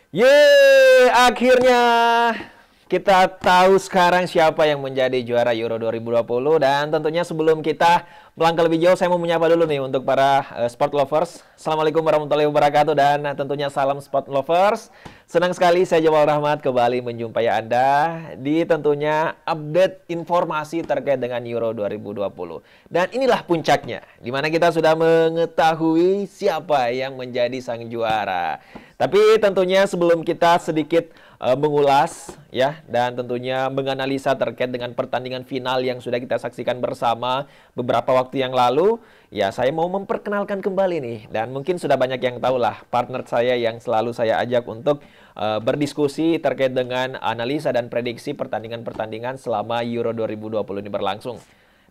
Yeay, akhirnya kita tahu sekarang siapa yang menjadi juara Euro 2020. Dan tentunya sebelum kita melangkah lebih jauh, saya mau menyapa dulu nih untuk para sport lovers. Assalamualaikum warahmatullahi wabarakatuh dan tentunya salam sport lovers. Senang sekali saya Jamal Rahmat kembali menjumpai Anda di tentunya update informasi terkait dengan Euro 2020. Dan inilah puncaknya, di mana kita sudah mengetahui siapa yang menjadi sang juara. Tapi tentunya sebelum kita sedikit mengulas ya dan tentunya menganalisa terkait dengan pertandingan final yang sudah kita saksikan bersama beberapa waktu yang lalu, ya saya mau memperkenalkan kembali nih dan mungkin sudah banyak yang tahu lah partner saya yang selalu saya ajak untuk berdiskusi terkait dengan analisa dan prediksi pertandingan-pertandingan selama Euro 2020 ini berlangsung.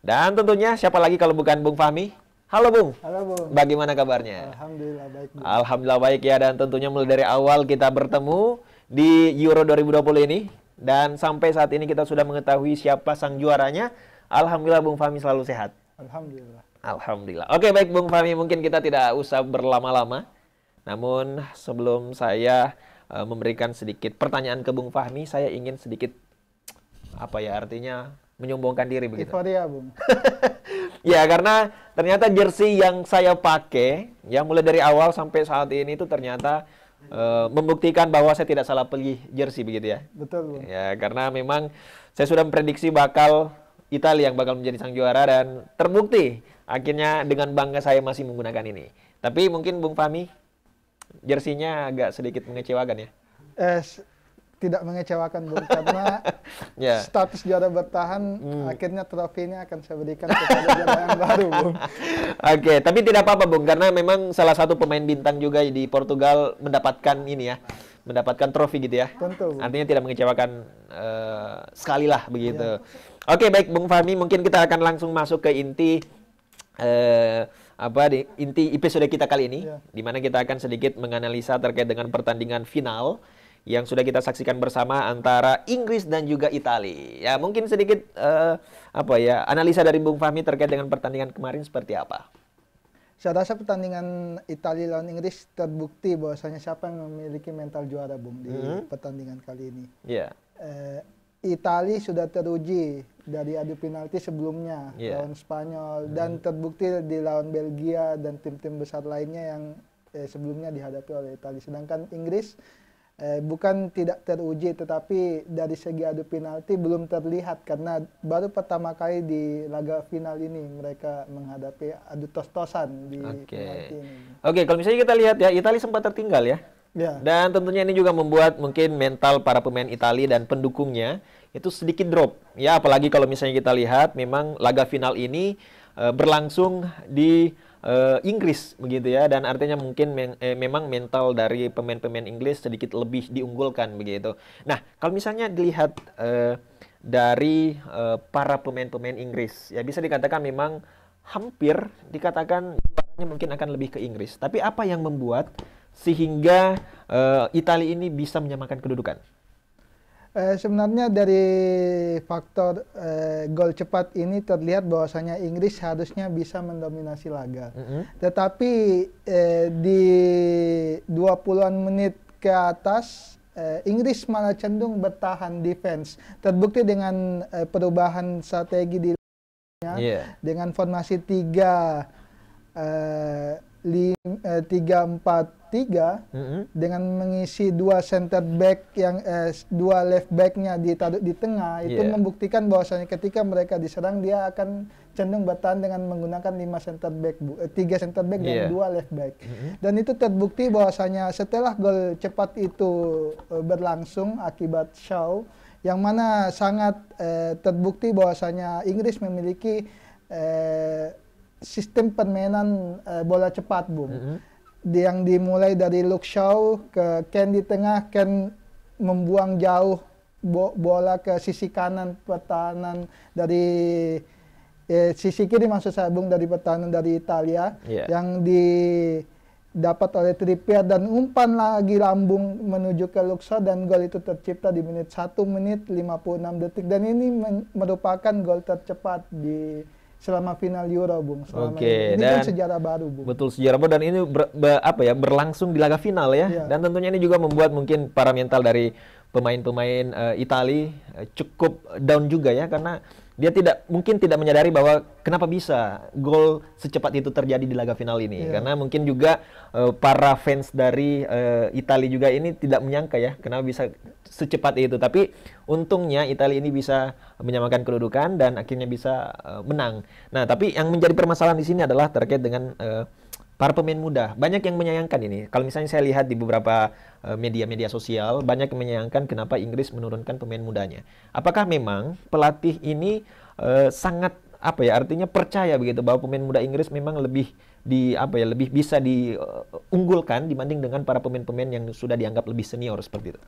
Dan tentunya siapa lagi kalau bukan Bung Fahmi? Halo Bung. Halo Bung. Bagaimana kabarnya? Alhamdulillah baik Bung. Alhamdulillah baik ya, dan tentunya mulai dari awal kita bertemu di Euro 2020 ini dan sampai saat ini kita sudah mengetahui siapa sang juaranya. Alhamdulillah Bung Fahmi selalu sehat. Alhamdulillah. Alhamdulillah. Oke baik Bung Fahmi, mungkin kita tidak usah berlama-lama. Namun sebelum saya memberikan sedikit pertanyaan ke Bung Fahmi, saya ingin sedikit artinya menyombongkan diri begitu. Euforia Bung. Ya, karena ternyata jersey yang saya pakai, ya mulai dari awal sampai saat ini itu ternyata membuktikan bahwa saya tidak salah pilih jersey begitu ya. Betul Bung. Ya, karena memang saya sudah memprediksi bakal Italia yang bakal menjadi sang juara dan terbukti akhirnya dengan bangga saya masih menggunakan ini. Tapi mungkin Bung Fahmi, jersinya agak sedikit mengecewakan ya. Tidak mengecewakan Bung karena Ya. status juara bertahan akhirnya trofinya akan saya berikan kepada juara yang baru Bung. Oke, tapi tidak apa-apa Bung, karena memang salah satu pemain bintang juga di Portugal mendapatkan ini ya, mendapatkan trofi gitu ya. Tentu Bung. Artinya tidak mengecewakan sekali lah begitu. Oke, baik Bung Fahmi, mungkin kita akan langsung masuk ke inti inti episode kita kali ini, di mana kita akan sedikit menganalisa terkait dengan pertandingan final yang sudah kita saksikan bersama antara Inggris dan juga Italia. Ya, mungkin sedikit analisa dari Bung Fahmi terkait dengan pertandingan kemarin seperti apa? Saya rasa pertandingan Italia lawan Inggris terbukti bahwasanya siapa yang memiliki mental juara Bung di pertandingan kali ini. Iya. Italia sudah teruji dari adu penalti sebelumnya lawan Spanyol dan terbukti di lawan Belgia dan tim-tim besar lainnya yang sebelumnya dihadapi oleh Italia. Sedangkan Inggris bukan tidak teruji, tetapi dari segi adu penalti belum terlihat karena baru pertama kali di laga final ini mereka menghadapi adu tos-tosan di penalti ini. Oke, kalau misalnya kita lihat ya, Italia sempat tertinggal ya. Ya. Dan tentunya ini juga membuat mungkin mental para pemain Italia dan pendukungnya itu sedikit drop. Ya, apalagi kalau misalnya kita lihat memang laga final ini berlangsung di Inggris begitu ya, dan artinya mungkin memang mental dari pemain-pemain Inggris sedikit lebih diunggulkan begitu. Nah, kalau misalnya dilihat dari para pemain-pemain Inggris, ya bisa dikatakan memang hampir dikatakan juaranya mungkin akan lebih ke Inggris. Tapi apa yang membuat sehingga Italia ini bisa menyamakan kedudukan? Sebenarnya dari faktor gol cepat ini terlihat bahwasanya Inggris harusnya bisa mendominasi laga. Tetapi di 20-an menit ke atas Inggris malah cenderung bertahan defense. Terbukti dengan perubahan strategi di dengan formasi 3-4-3 dengan mengisi dua center back yang dua left backnya ditaruh di tengah itu membuktikan bahwasanya ketika mereka diserang dia akan cenderung bertahan dengan menggunakan 3 center back dan 2 left back. Dan itu terbukti bahwasanya setelah gol cepat itu berlangsung akibat Shaw, yang mana sangat terbukti bahwasanya Inggris memiliki sistem permainan bola cepat Bung. Yang dimulai dari Luke Shaw ke Ken di tengah, Ken membuang jauh bola ke sisi kanan pertahanan dari sisi kiri maksud saya Bung, dari pertahanan dari Italia yang didapat oleh Trippier dan umpan lagi lambung menuju ke Luke Shaw, dan gol itu tercipta di menit 1 menit 56 detik dan ini merupakan gol tercepat di selama final Euro, Bung. Oke, ini dan kan sejarah baru, Bung. Betul, sejarah baru, dan ini berlangsung di laga final ya. Iya. Dan tentunya ini juga membuat mungkin para mental dari pemain-pemain Itali cukup down juga ya, karena dia mungkin tidak menyadari bahwa kenapa bisa gol secepat itu terjadi di laga final ini. Iya. Karena mungkin juga para fans dari Italia juga ini tidak menyangka ya kenapa bisa secepat itu. Tapi untungnya Italia ini bisa menyamakan kedudukan dan akhirnya bisa menang. Nah, tapi yang menjadi permasalahan di sini adalah terkait dengan para pemain muda. Banyak yang menyayangkan ini. Kalau misalnya saya lihat di beberapa media-media sosial, banyak yang menyayangkan kenapa Inggris menurunkan pemain mudanya. Apakah memang pelatih ini sangat artinya percaya begitu bahwa pemain muda Inggris memang lebih lebih bisa diunggulkan dibanding dengan para pemain-pemain yang sudah dianggap lebih senior seperti itu?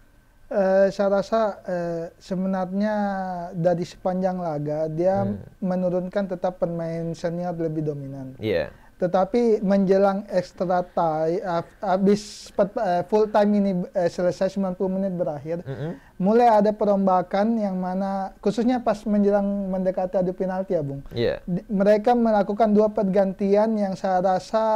Saya rasa sebenarnya dari sepanjang laga dia menurunkan tetap pemain senior lebih dominan. Iya. Tetapi menjelang extra time, habis full time ini selesai 90 menit berakhir, mulai ada perombakan yang mana khususnya pas menjelang mendekati adu penalti ya, Bung. Yeah. Mereka melakukan 2 pergantian yang saya rasa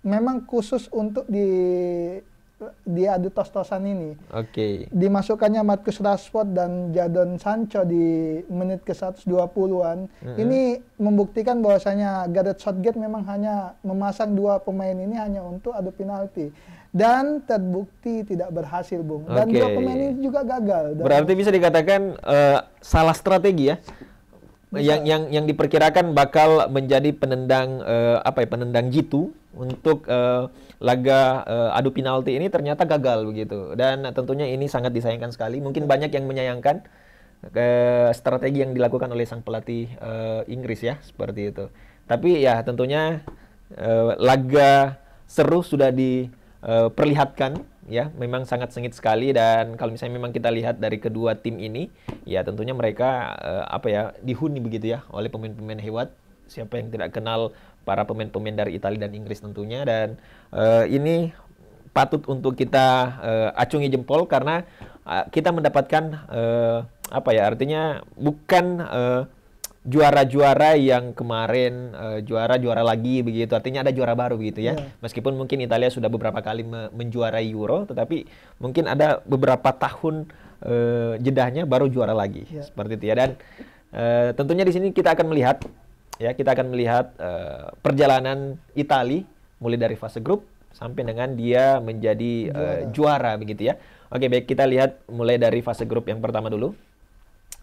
memang khusus untuk di adu tos-tosan ini. Oke. Dimasukkannya Marcus Rashford dan Jadon Sancho di menit ke 120-an. Ini membuktikan bahwasanya Gareth Southgate memang hanya memasang 2 pemain ini hanya untuk adu penalti. Dan terbukti tidak berhasil, Bung. Dan 2 pemain ini juga gagal. Berarti bisa dikatakan salah strategi ya? Yang diperkirakan bakal menjadi penendang penendang jitu untuk laga adu penalti ini ternyata gagal begitu. Dan tentunya ini sangat disayangkan sekali. Mungkin banyak yang menyayangkan strategi yang dilakukan oleh sang pelatih Inggris ya, seperti itu. Tapi ya tentunya laga seru sudah diperlihatkan ya, memang sangat sengit sekali. Dan kalau misalnya memang kita lihat dari kedua tim ini, ya tentunya mereka dihuni begitu ya oleh pemain-pemain hebat. Siapa yang tidak kenal para pemain-pemain dari Italia dan Inggris tentunya. Dan ini patut untuk kita acungi jempol karena kita mendapatkan artinya bukan juara-juara yang kemarin juara-juara lagi begitu, artinya ada juara baru begitu ya. Meskipun mungkin Italia sudah beberapa kali menjuarai Euro, tetapi mungkin ada beberapa tahun jedahnya baru juara lagi seperti itu ya. Dan tentunya di sini kita akan melihat perjalanan Italia mulai dari fase grup sampai dengan dia menjadi juara begitu ya. Oke, baik, kita lihat mulai dari fase grup yang pertama dulu.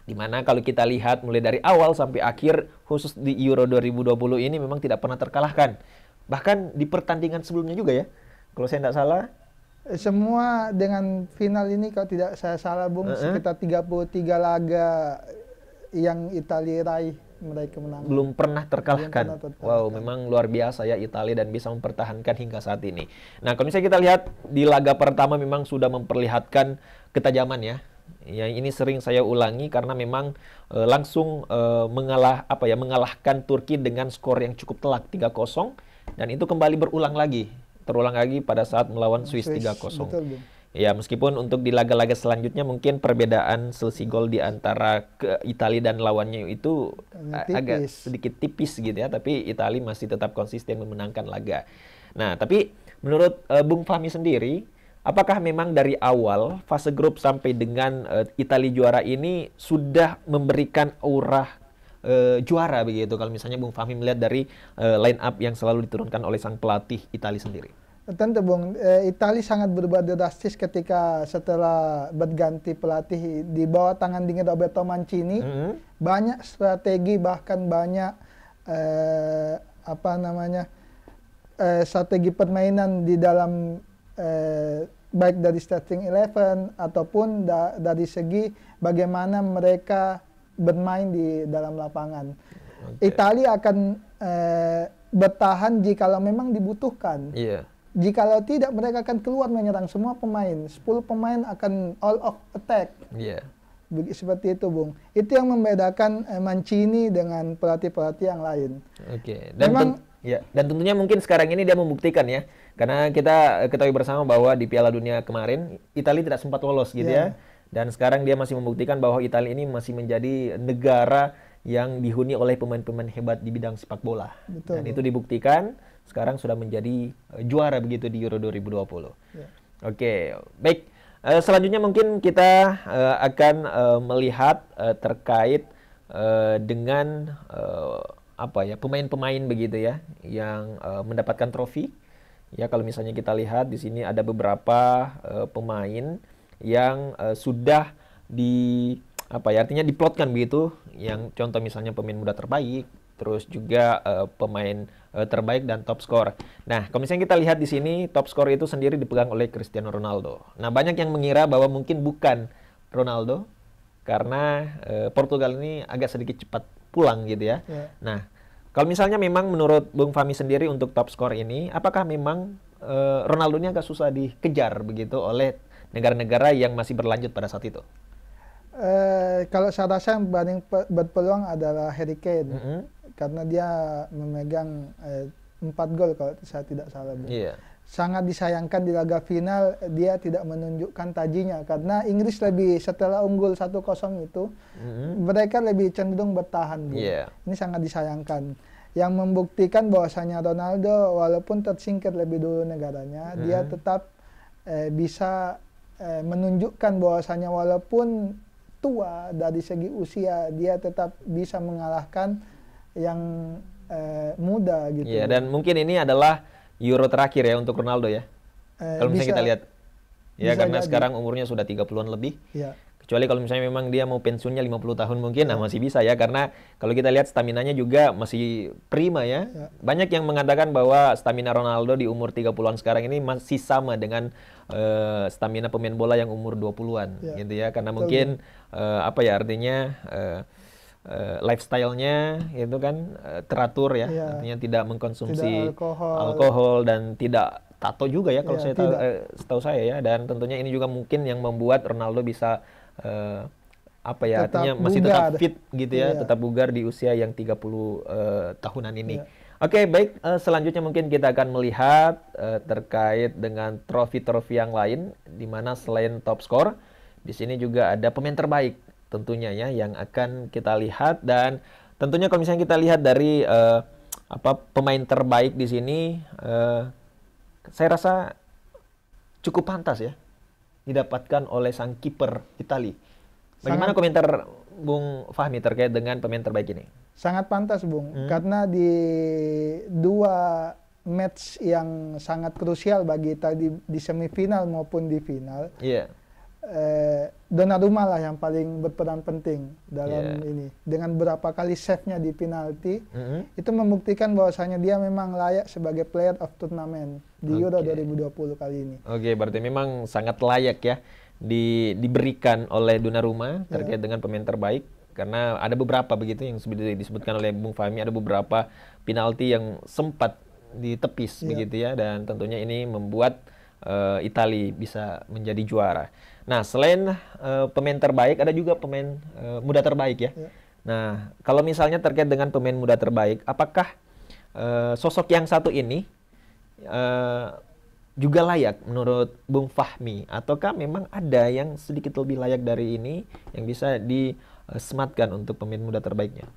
Dimana kalau kita lihat mulai dari awal sampai akhir, khusus di Euro 2020 ini memang tidak pernah terkalahkan. Bahkan di pertandingan sebelumnya juga ya, kalau saya tidak salah. Semua dengan final ini kalau tidak saya salah, Bung, sekitar 33 laga yang Italia raih meraih kemenangan. Belum pernah terkalahkan. Wow, memang luar biasa ya Italia dan bisa mempertahankan hingga saat ini. Nah, kalau misalnya kita lihat di laga pertama memang sudah memperlihatkan ketajaman ya. Ya, ini sering saya ulangi karena memang langsung mengalahkan Turki dengan skor yang cukup telak 3-0, dan itu kembali terulang lagi pada saat melawan Swiss 3-0. Betul, ya, meskipun untuk di laga-laga selanjutnya mungkin perbedaan selisih gol di antara Italia dan lawannya itu agak sedikit tipis gitu ya, tapi Italia masih tetap konsisten memenangkan laga. Nah, tapi menurut Bung Fahmi sendiri, apakah memang dari awal fase grup sampai dengan Italia juara ini sudah memberikan aura juara begitu, kalau misalnya Bung Fahmi melihat dari line up yang selalu diturunkan oleh sang pelatih Italia sendiri? Tentu, Bung, Italia sangat berubah drastis ketika setelah berganti pelatih di bawah tangan dingin Roberto Mancini. Banyak strategi, bahkan banyak strategi permainan di dalam baik dari starting 11 ataupun dari segi bagaimana mereka bermain di dalam lapangan. Italia akan bertahan jikalau memang dibutuhkan. Jikalau tidak, mereka akan keluar menyerang semua pemain. 10 pemain akan all out attack. Seperti itu, Bung. Itu yang membedakan Mancini dengan pelatih-pelatih yang lain. Dan tentunya mungkin sekarang ini dia membuktikan ya. Karena kita ketahui bersama bahwa di Piala Dunia kemarin Italia tidak sempat lolos gitu ya. Dan sekarang dia masih membuktikan bahwa Italia ini masih menjadi negara yang dihuni oleh pemain-pemain hebat di bidang sepak bola. Betul, Dan itu dibuktikan sekarang sudah menjadi juara begitu di Euro 2020. Ya. Oke, baik. Selanjutnya mungkin kita akan melihat terkait dengan apa ya, pemain-pemain begitu ya yang mendapatkan trofi. Ya, kalau misalnya kita lihat di sini ada beberapa pemain yang sudah di apa ya, artinya diplotkan begitu, yang contoh misalnya pemain muda terbaik, terus juga pemain terbaik dan top skor. Nah, kalau misalnya kita lihat di sini top skor itu sendiri dipegang oleh Cristiano Ronaldo. Nah, banyak yang mengira bahwa mungkin bukan Ronaldo karena Portugal ini agak sedikit cepat pulang gitu ya. Ya. Nah, kalau misalnya memang menurut Bung Fahmi sendiri untuk top skor ini, apakah memang Ronaldo ini agak susah dikejar begitu oleh negara-negara yang masih berlanjut pada saat itu? Kalau saya rasa yang paling berpeluang adalah Harry Kane, karena dia memegang 4 gol kalau saya tidak salah. Iya. Sangat disayangkan di laga final dia tidak menunjukkan tajinya, karena Inggris lebih setelah unggul 1-0 itu mereka lebih cenderung bertahan. Yeah. Ini sangat disayangkan. Yang membuktikan bahwasanya Ronaldo walaupun tersingkir lebih dulu negaranya, dia tetap bisa menunjukkan bahwasanya walaupun tua dari segi usia, dia tetap bisa mengalahkan yang muda gitu. Iya, dan mungkin ini adalah Euro terakhir ya untuk Ronaldo ya. Kalau misalnya kita lihat. Ya, karena sekarang umurnya sudah 30-an lebih. Ya. Kecuali kalau misalnya memang dia mau pensiunnya 50 tahun mungkin, nah masih bisa ya. Karena kalau kita lihat staminanya juga masih prima ya. Banyak yang mengatakan bahwa stamina Ronaldo di umur 30-an sekarang ini masih sama dengan stamina pemain bola yang umur 20-an gitu ya. Karena mungkin apa ya, artinya lifestyle-nya itu kan teratur ya, artinya tidak mengkonsumsi alkohol dan tidak tato juga ya kalau saya tahu, setahu saya ya, dan tentunya ini juga mungkin yang membuat Ronaldo bisa apa ya, tetap artinya masih bugar, tetap fit gitu ya, tetap bugar di usia yang 30 tahunan ini. Oke, baik, selanjutnya mungkin kita akan melihat terkait dengan trofi-trofi yang lain, di mana selain top score, di sini juga ada pemain terbaik tentunya ya yang akan kita lihat. Dan tentunya kalau misalnya kita lihat dari pemain terbaik di sini, saya rasa cukup pantas ya didapatkan oleh sang kiper Itali. Bagaimana komentar Bung Fahmi terkait dengan pemain terbaik ini? Sangat pantas, Bung, karena di 2 match yang sangat krusial bagi Itali di semifinal maupun di final, Donnarumma lah yang paling berperan penting dalam ini. Dengan berapa kali save-nya di penalti, itu membuktikan bahwasanya dia memang layak sebagai player of tournament di Euro 2020 kali ini. Oke, berarti memang sangat layak ya diberikan oleh Donnarumma terkait dengan pemain terbaik. Karena ada beberapa begitu yang disebutkan oleh Bung Fahmi, ada beberapa penalti yang sempat ditepis begitu ya, dan tentunya ini membuat Italia bisa menjadi juara. Nah, selain pemain terbaik, ada juga pemain muda terbaik ya. Nah, kalau misalnya terkait dengan pemain muda terbaik, apakah sosok yang satu ini juga layak menurut Bung Fahmi, ataukah memang ada yang sedikit lebih layak dari ini yang bisa disematkan untuk pemain muda terbaiknya?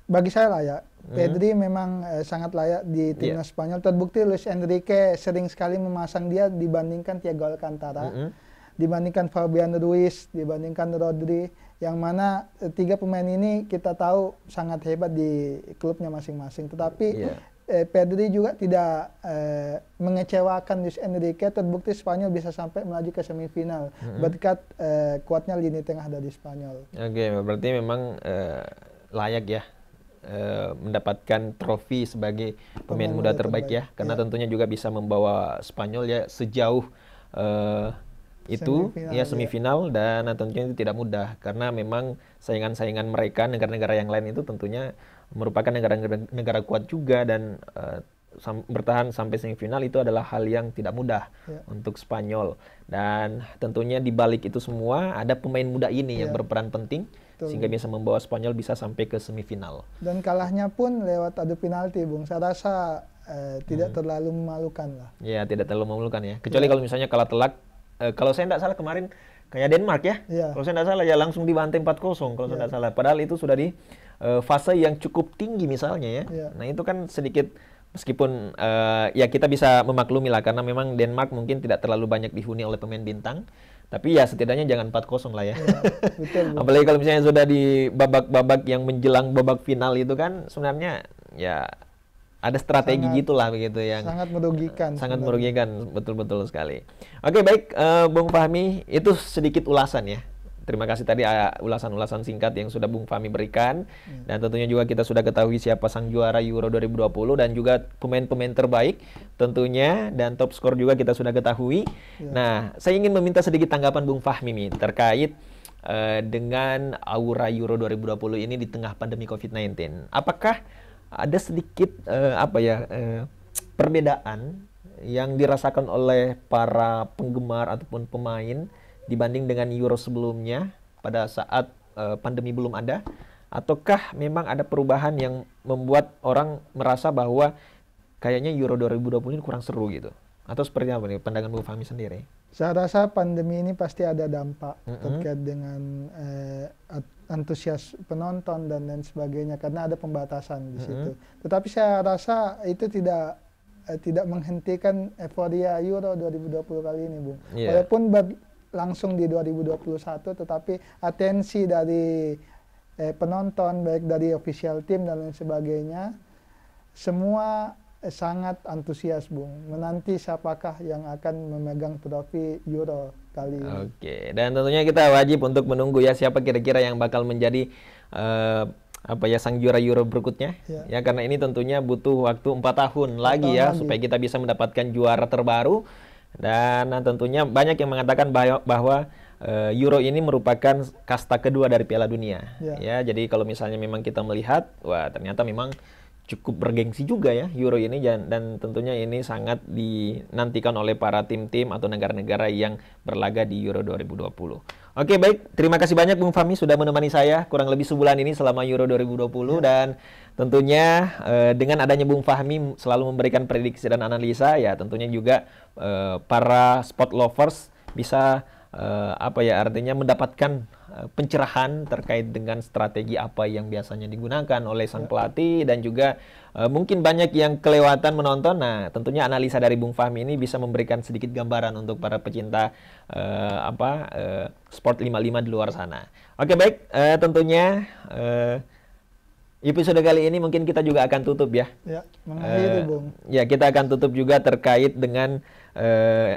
Bagi saya layak. Pedri memang sangat layak di timnas Spanyol. Terbukti Luis Enrique sering sekali memasang dia dibandingkan Thiago Alcantara, dibandingkan Fabian Ruiz, dibandingkan Rodri, yang mana 3 pemain ini kita tahu sangat hebat di klubnya masing-masing. Tetapi Pedri juga tidak mengecewakan Luis Enrique. Terbukti Spanyol bisa sampai melaju ke semifinal berkat kuatnya lini tengah dari Spanyol. Oke, berarti memang layak ya mendapatkan trofi sebagai pemain muda terbaik ya, karena tentunya juga bisa membawa Spanyol ya sejauh itu semifinal, dan tentunya itu tidak mudah karena memang saingan-saingan mereka, negara-negara yang lain itu tentunya merupakan negara kuat juga, dan bertahan sampai semifinal itu adalah hal yang tidak mudah untuk Spanyol. Dan tentunya di balik itu semua ada pemain muda ini yang berperan penting sehingga bisa membawa Spanyol bisa sampai ke semifinal. Dan kalahnya pun lewat adu penalti, Bung. Saya rasa tidak terlalu memalukan lah. Ya, tidak terlalu memalukan ya. Kecuali kalau misalnya kalah telak. Kalau saya tidak salah kemarin kayak Denmark ya. Iya. Kalau saya tidak salah ya langsung dibantai 4-0 kalau saya tidak salah. Padahal itu sudah di fase yang cukup tinggi misalnya ya. Iya. Nah itu kan sedikit meskipun ya kita bisa memaklumi lah karena memang Denmark mungkin tidak terlalu banyak dihuni oleh pemain bintang. Tapi ya setidaknya jangan 4-0 lah ya. Iya, betul, Bu. Apalagi kalau misalnya sudah di babak-babak yang menjelang babak final itu kan sebenarnya ya ada strategi gitulah begitu yang sangat merugikan. Sangat merugikan, betul-betul sekali. Oke, baik, Bung Fahmi, itu sedikit ulasan ya. Terima kasih tadi ulasan-ulasan singkat yang sudah Bung Fahmi berikan. Dan tentunya juga kita sudah ketahui siapa sang juara Euro 2020 dan juga pemain-pemain terbaik tentunya. Dan top skor juga kita sudah ketahui. Nah, saya ingin meminta sedikit tanggapan Bung Fahmi nih terkait dengan aura Euro 2020 ini di tengah pandemi COVID-19. Apakah ada sedikit perbedaan yang dirasakan oleh para penggemar ataupun pemain dibanding dengan Euro sebelumnya pada saat pandemi belum ada? Ataukah memang ada perubahan yang membuat orang merasa bahwa kayaknya Euro 2020 ini kurang seru gitu? Atau seperti apa nih pandangan Bung Fahmi sendiri? Saya rasa pandemi ini pasti ada dampak terkait dengan antusias penonton dan lain sebagainya karena ada pembatasan di situ. Tetapi saya rasa itu tidak menghentikan euforia Euro 2020 kali ini, Bung. Walaupun langsung di 2021, tetapi atensi dari penonton, baik dari official team dan lain sebagainya, semua sangat antusias, Bung. Menanti siapakah yang akan memegang trofi Euro kali ini. Oke, dan tentunya kita wajib untuk menunggu ya siapa kira-kira yang bakal menjadi sang juara Euro berikutnya. Ya, karena ini tentunya butuh waktu 4 tahun lagi ya supaya kita bisa mendapatkan juara terbaru. Dan tentunya banyak yang mengatakan bahwa Euro ini merupakan kasta kedua dari Piala Dunia. Ya, jadi kalau misalnya memang kita melihat, wah ternyata memang cukup bergengsi juga ya Euro ini dan tentunya ini sangat dinantikan oleh para tim-tim atau negara-negara yang berlaga di Euro 2020. Oke, baik, terima kasih banyak Bung Fahmi sudah menemani saya kurang lebih sebulan ini selama Euro 2020 dan tentunya dengan adanya Bung Fahmi selalu memberikan prediksi dan analisa ya tentunya juga para sport lovers bisa artinya mendapatkan pencerahan terkait dengan strategi apa yang biasanya digunakan oleh sang pelatih dan juga mungkin banyak yang kelewatan menonton. Nah, tentunya analisa dari Bung Fahmi ini bisa memberikan sedikit gambaran untuk para pecinta sport 55 di luar sana. Oke, baik, tentunya episode kali ini mungkin kita juga akan tutup ya. Ya, mengakhiri, Bung. Ya, kita akan tutup juga terkait dengan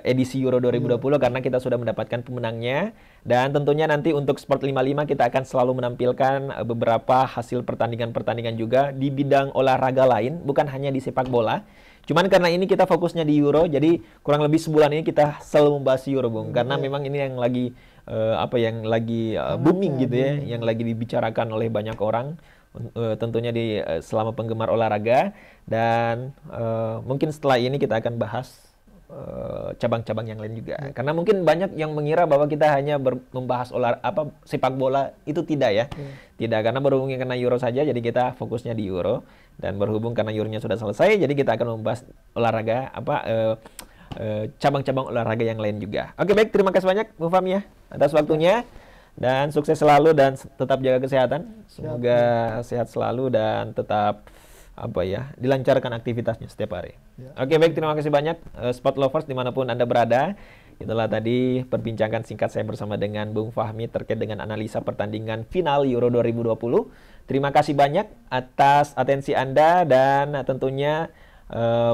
edisi Euro 2020 karena kita sudah mendapatkan pemenangnya. Dan tentunya nanti untuk Sport 55 kita akan selalu menampilkan beberapa hasil pertandingan-pertandingan juga di bidang olahraga lain, bukan hanya di sepak bola. Cuman karena ini kita fokusnya di Euro, jadi kurang lebih sebulan ini kita selalu membahas Euro, Bung. Karena memang ini yang lagi booming gitu ya, yang lagi dibicarakan oleh banyak orang. Tentunya selama penggemar olahraga dan mungkin setelah ini kita akan bahas cabang-cabang yang lain juga karena mungkin banyak yang mengira bahwa kita hanya membahas sepak bola itu tidak ya tidak karena berhubung karena Euro saja jadi kita fokusnya di Euro dan berhubung karena Euronya sudah selesai jadi kita akan membahas olahraga cabang-cabang olahraga yang lain juga. Oke, baik, terima kasih banyak Bu Fahmi ya atas waktunya. Dan sukses selalu dan tetap jaga kesehatan. Semoga sehat selalu dan tetap dilancarkan aktivitasnya setiap hari. Oke, baik, terima kasih banyak sport lovers dimanapun Anda berada. Itulah tadi perbincangan singkat saya bersama dengan Bung Fahmi terkait dengan analisa pertandingan final Euro 2020. Terima kasih banyak atas atensi Anda dan tentunya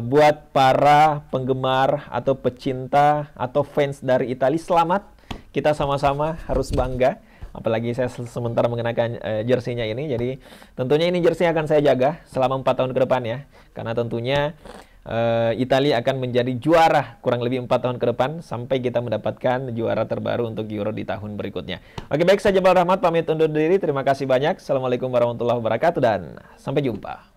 buat para penggemar atau pecinta atau fans dari Italia, selamat. Kita sama-sama harus bangga, apalagi saya sementara mengenakan jersey-nya ini. Jadi tentunya ini jersey akan saya jaga selama 4 tahun ke depan ya. Karena tentunya Italia akan menjadi juara kurang lebih 4 tahun ke depan sampai kita mendapatkan juara terbaru untuk Euro di tahun berikutnya. Oke, baik, saya Jabal Rahmat pamit undur diri. Terima kasih banyak. Assalamualaikum warahmatullahi wabarakatuh dan sampai jumpa.